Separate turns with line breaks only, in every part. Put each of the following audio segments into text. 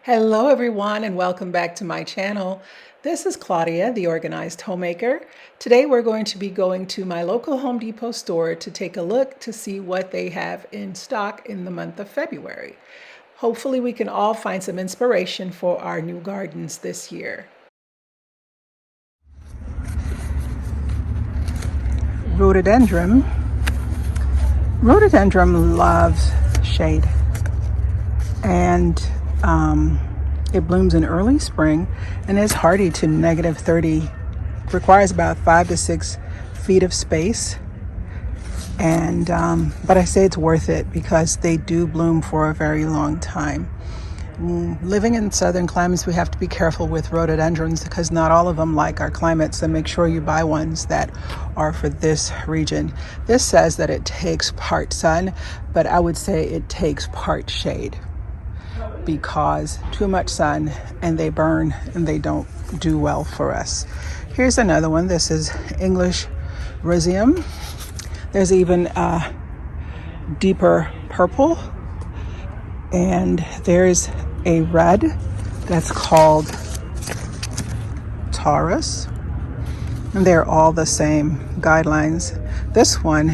Hello everyone and welcome back to my channel. This is Claudia, the Organized Homemaker. Today we're going to be going to my local Home Depot store to take a look to see what they have in stock in the month of February. Hopefully we can all find some inspiration for our new gardens this year. Rhododendron. Rhododendron loves shade, and it blooms in early spring and is hardy to -30. Requires about 5 to 6 feet of space, and but I say it's worth it because they do bloom for a very long time. Living in southern climates, we have to be careful with rhododendrons because not all of them like our climate, so make sure you buy ones that are for this region. This says that it takes part sun, but I would say it takes part shade, because too much sun and they burn and they don't do well for us. Here's another one. This is English Roseum. There's even a deeper purple, and there's a red that's called Taurus, and they're all the same guidelines. This one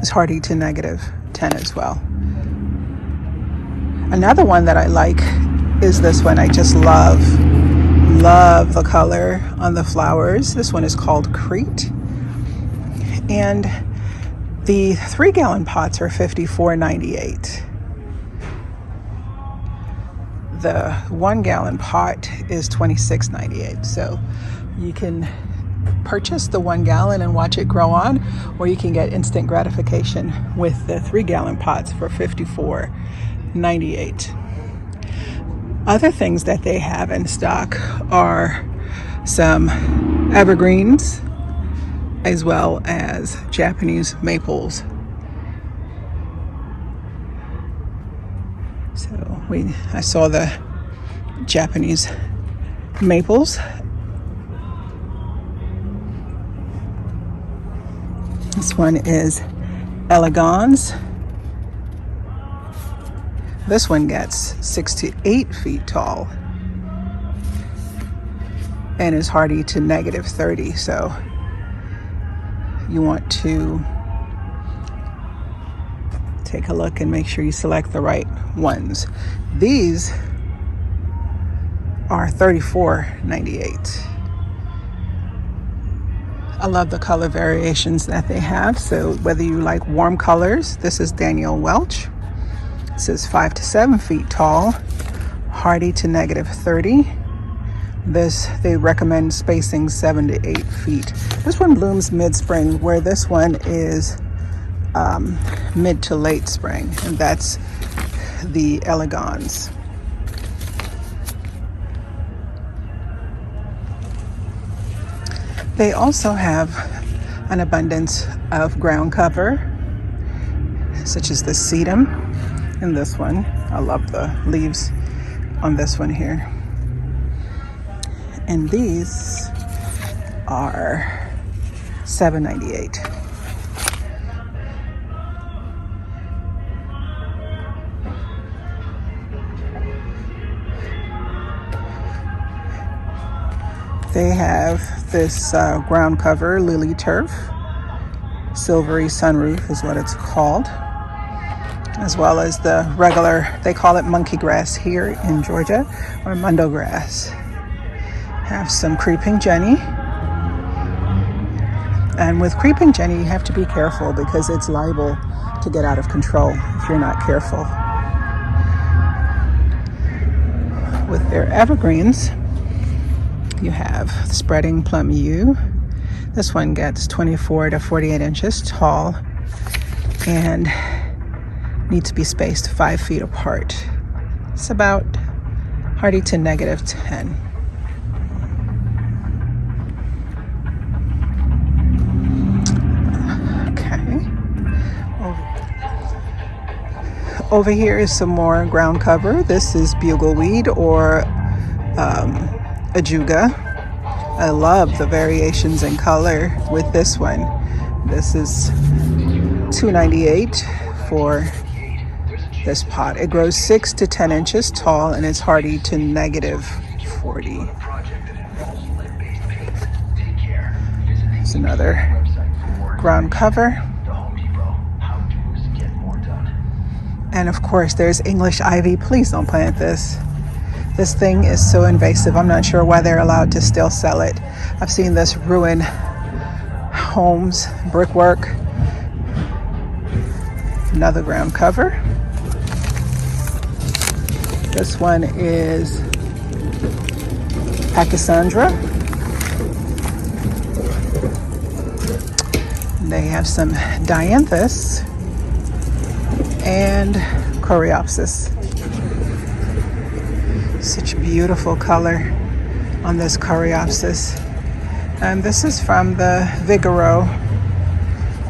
is hardy to -10 as well. Another one that I like is this one. I just love the color on the flowers. This one is called Crete, and the 3-gallon pots are $54.98. The 1-gallon pot is $26.98. So you can purchase the 1 gallon and watch it grow on, or you can get instant gratification with the 3-gallon pots for $54.98. Other things that they have in stock are some evergreens as well as Japanese maples. So I saw the Japanese maples. This one is elegans. This one gets 6 to 8 feet tall and is hardy to -30. So you want to take a look and make sure you select the right ones. These are $34.98. I love the color variations that they have. So whether you like warm colors, this is Daniel Welch. This is 5 to 7 feet tall, hardy to -30. This, they recommend spacing 7 to 8 feet. This one blooms mid-spring, where this one is mid to late spring, and that's the elegans. They also have an abundance of ground cover, such as the sedum in this one. I love the leaves on this one here. And these are $7.98. They have this ground cover lily turf, silvery sunroof is what it's called, as well as the regular, they call it monkey grass here in Georgia, or mundo grass. Have some creeping Jenny. And with creeping Jenny, you have to be careful because it's liable to get out of control if you're not careful. With their evergreens, you have spreading plum yew. This one gets 24 to 48 inches tall and needs to be spaced 5 feet apart. It's about hardy to -10. Over here is some more ground cover. This is bugleweed or ajuga. I love the variations in color with this one. This is $2.98 for this pot. It grows 6 to 10 inches tall and it's hardy to negative 40. Here's another ground cover. And of course, there's English ivy. Please don't plant this. This thing is so invasive. I'm not sure why they're allowed to still sell it. I've seen this ruin homes, brickwork. Another ground cover. This one is Pachysandra. They have some dianthus and coreopsis. Such beautiful color on this coreopsis. And this is from the Vigoro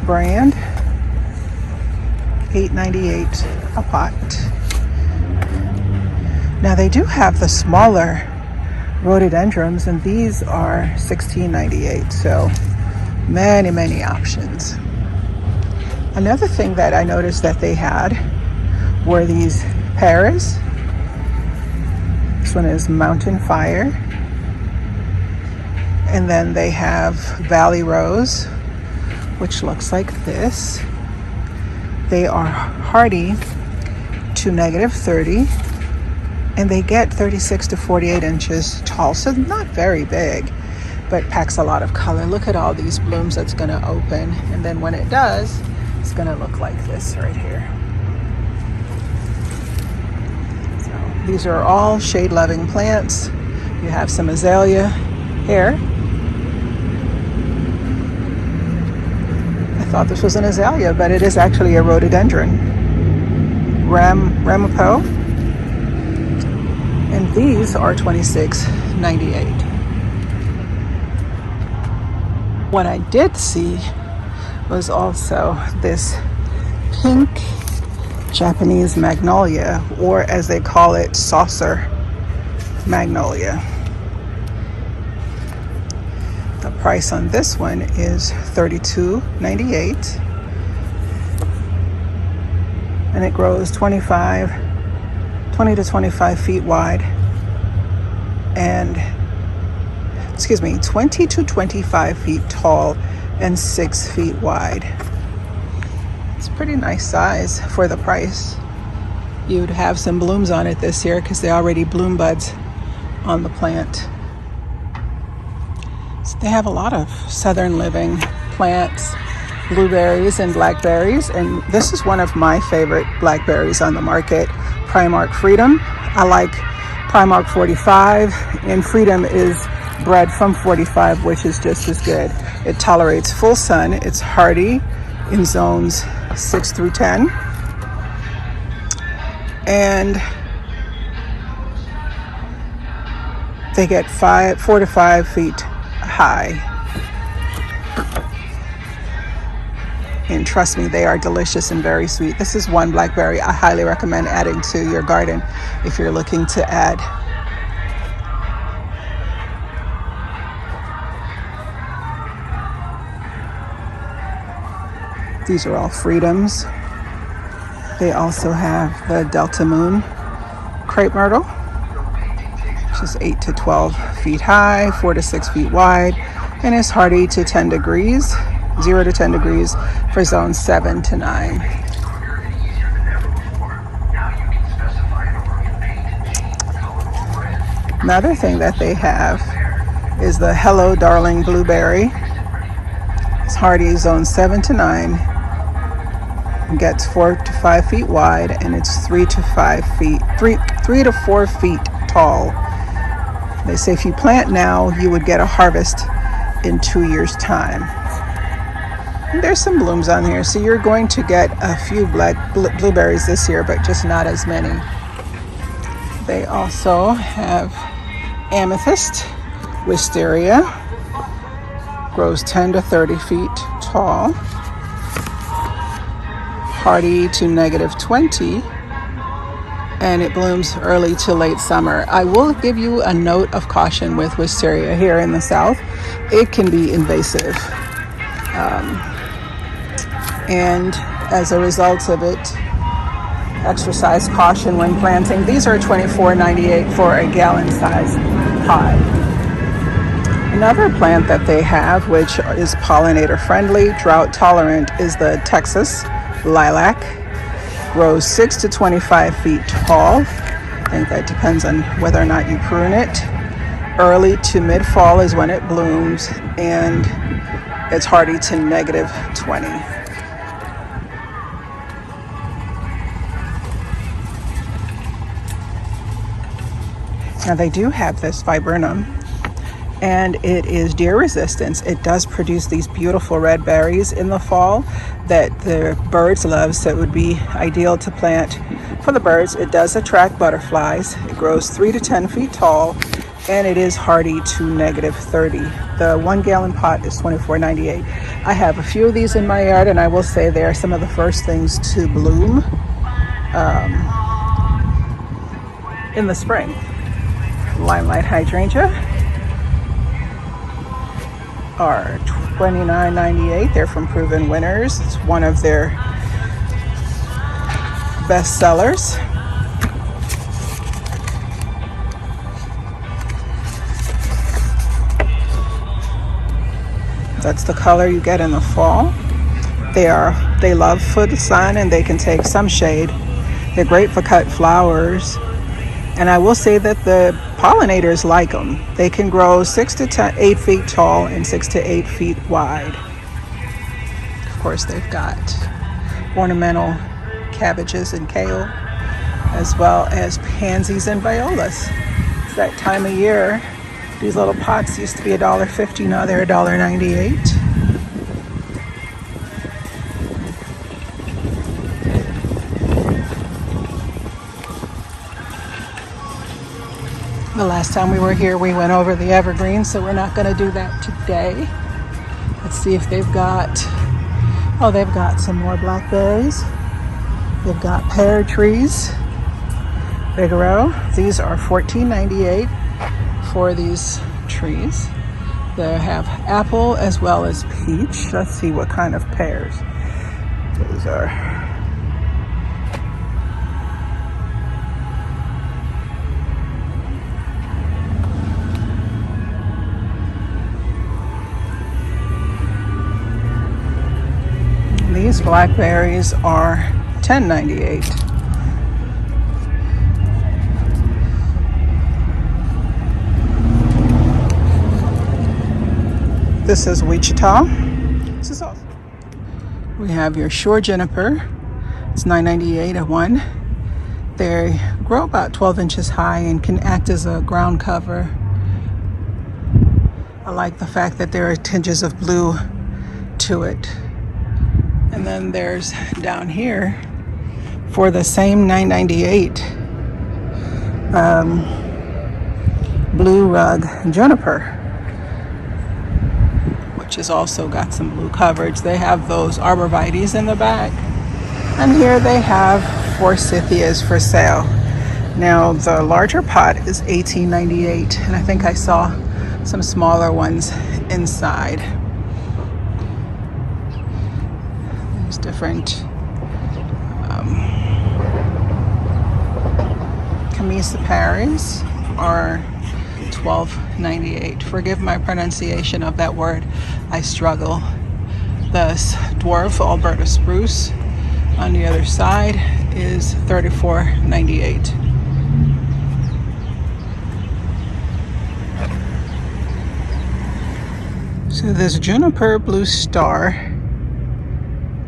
brand. $8.98 a pot. Now they do have the smaller rhododendrons, and these are $16.98. So many options. Another thing that I noticed that they had were these pears. This one is Mountain Fire. And then they have Valley Rose, which looks like this. They are hardy to negative 30, and they get 36 to 48 inches tall. So not very big, but packs a lot of color. Look at all these blooms that's going to open. And then when it does, it's going to look like this right here. So these are all shade-loving plants. You have some azalea here. I thought this was an azalea, but it is actually a rhododendron. Ramapo. And these are $26.98. What I did see was also this pink Japanese magnolia, or as they call it, saucer magnolia. The price on this one is $32.98, and it grows 20 to 25 feet wide, and 20 to 25 feet tall and 6 feet wide. It's a pretty nice size for the price. You'd have some blooms on it this year because they already bloom buds on the plant. So they have a lot of southern living plants, blueberries and blackberries, and this is one of my favorite blackberries on the market, Primark Freedom. I like Primark 45, and Freedom is bred from 45, which is just as good. It tolerates full sun. It's hardy in zones 6 through 10. And they get 4 to 5 feet high. And trust me, they are delicious and very sweet. This is one blackberry I highly recommend adding to your garden if you're looking to add. These are all Freedoms. They also have the Delta Moon crepe myrtle, which is 8 to 12 feet high, 4 to 6 feet wide, and is hardy to 10 degrees, 0 to 10 degrees for zones 7 to 9. Another thing that they have is the Hello Darling Blueberry. It's hardy zone 7 to 9. Gets 4 to 5 feet wide, and it's 3 to 4 feet tall. They say if you plant now, you would get a harvest in 2 years' time. And there's some blooms on here, so you're going to get a few blueberries this year, but just not as many. They also have amethyst, wisteria, grows 10 to 30 feet tall, hardy to negative 20, and it blooms early to late summer. I will give you a note of caution with wisteria here in the south. It can be invasive, and as a result of it, Exercise caution when planting. These are $24.98 for a gallon size pot. Another plant that they have, which is pollinator friendly, drought tolerant, is the Texas lilac. Grows 6 to 25 feet tall. I think that depends on whether or not you prune it. Early to mid fall is when it blooms, and it's hardy to negative 20. Now they do have this viburnum, and it is deer resistant. It does produce these beautiful red berries in the fall that the birds love, so it would be ideal to plant for the birds. It does attract butterflies. It grows 3 to 10 feet tall, and it is hardy to negative 30. The 1 gallon pot is $24.98. I have a few of these in my yard, and I will say they are some of the first things to bloom in the spring. Limelight hydrangea are $29.98. They're from Proven Winners. It's one of their best sellers. That's the color you get in the fall. They love for the sun, and they can take some shade. They're great for cut flowers. And I will say that the pollinators like them. They can grow 6 to 8 feet tall and 6 to 8 feet wide. Of course, they've got ornamental cabbages and kale, as well as pansies and violas. It's that time of year. These little pots used to be $1.50, now they're $1.98. The last time we were here, we went over the evergreens, so we're not going to do that today. Let's see if they've got some more blackberries. They've got pear trees. Figaro. These are $14.98 for these trees. They have apple as well as peach. Let's see what kind of pears these are. These blackberries are $10.98. This is Wichita. This is awesome. We have your shore juniper. It's $9.98 a one. They grow about 12 inches high and can act as a ground cover. I like the fact that there are tinges of blue to it. And then there's down here for the same $9.98 blue rug juniper, which has also got some blue coverage. They have those arborvitaes in the back, and here they have forsythias for sale. Now the larger pot is $18.98, and I think I saw some smaller ones inside. Different Camisa are $12.98. Forgive my pronunciation of that word. I struggle. The dwarf Alberta spruce on the other side is $34.98. So this juniper blue star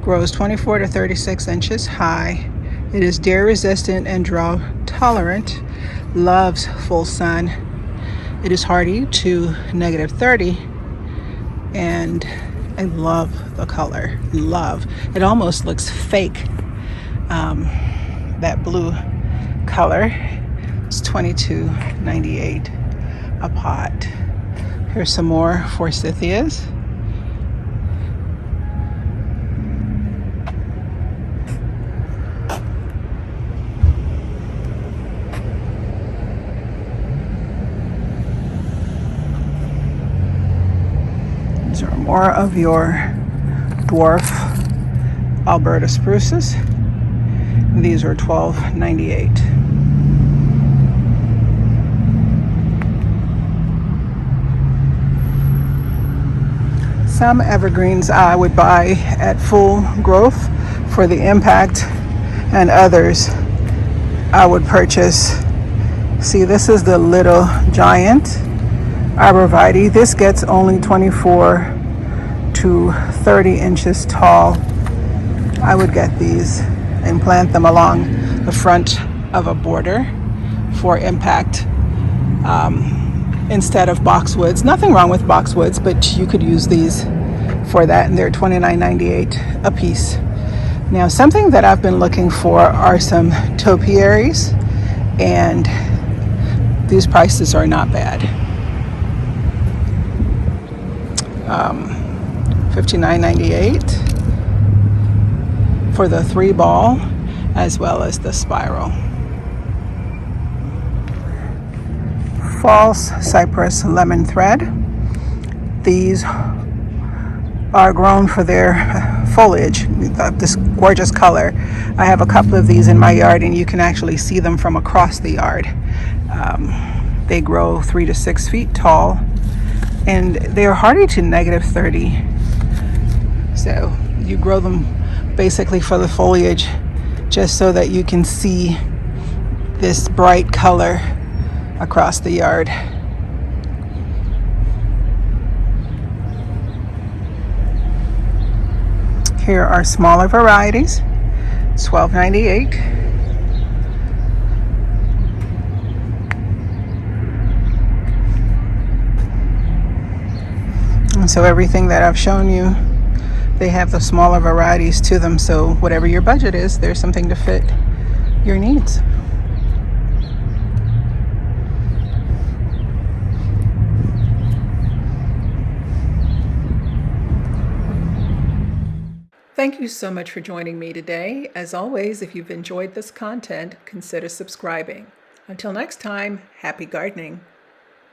grows 24 to 36 inches high. It is deer resistant and drought tolerant. Loves full sun. It is hardy to negative 30. And I love the color. Love. It almost looks fake. That blue color. It's $22.98 a pot. Here's some more forsythias. These are more of your dwarf Alberta spruces. These are $12.98. Some evergreens I would buy at full growth for the impact, and others I would purchase. See, this is the Little Giant arborvitae. This gets only 24 to 30 inches tall. I would get these and plant them along the front of a border for impact instead of boxwoods. Nothing wrong with boxwoods, but you could use these for that, and they're $29.98 a piece. Now, something that I've been looking for are some topiaries, and these prices are not bad. $59.98 for the 3-ball as well as the spiral. False cypress lemon thread. These are grown for their foliage, this gorgeous color. I have a couple of these in my yard, and you can actually see them from across the yard. They grow 3 to 6 feet tall, and they are hardy to -30. So you grow them basically for the foliage, just so that you can see this bright color across the yard. Here are smaller varieties, $12.98. And so everything that I've shown you, they have the smaller varieties to them. So whatever your budget is, there's something to fit your needs. Thank you so much for joining me today. As always, if you've enjoyed this content, consider subscribing. Until next time, happy gardening.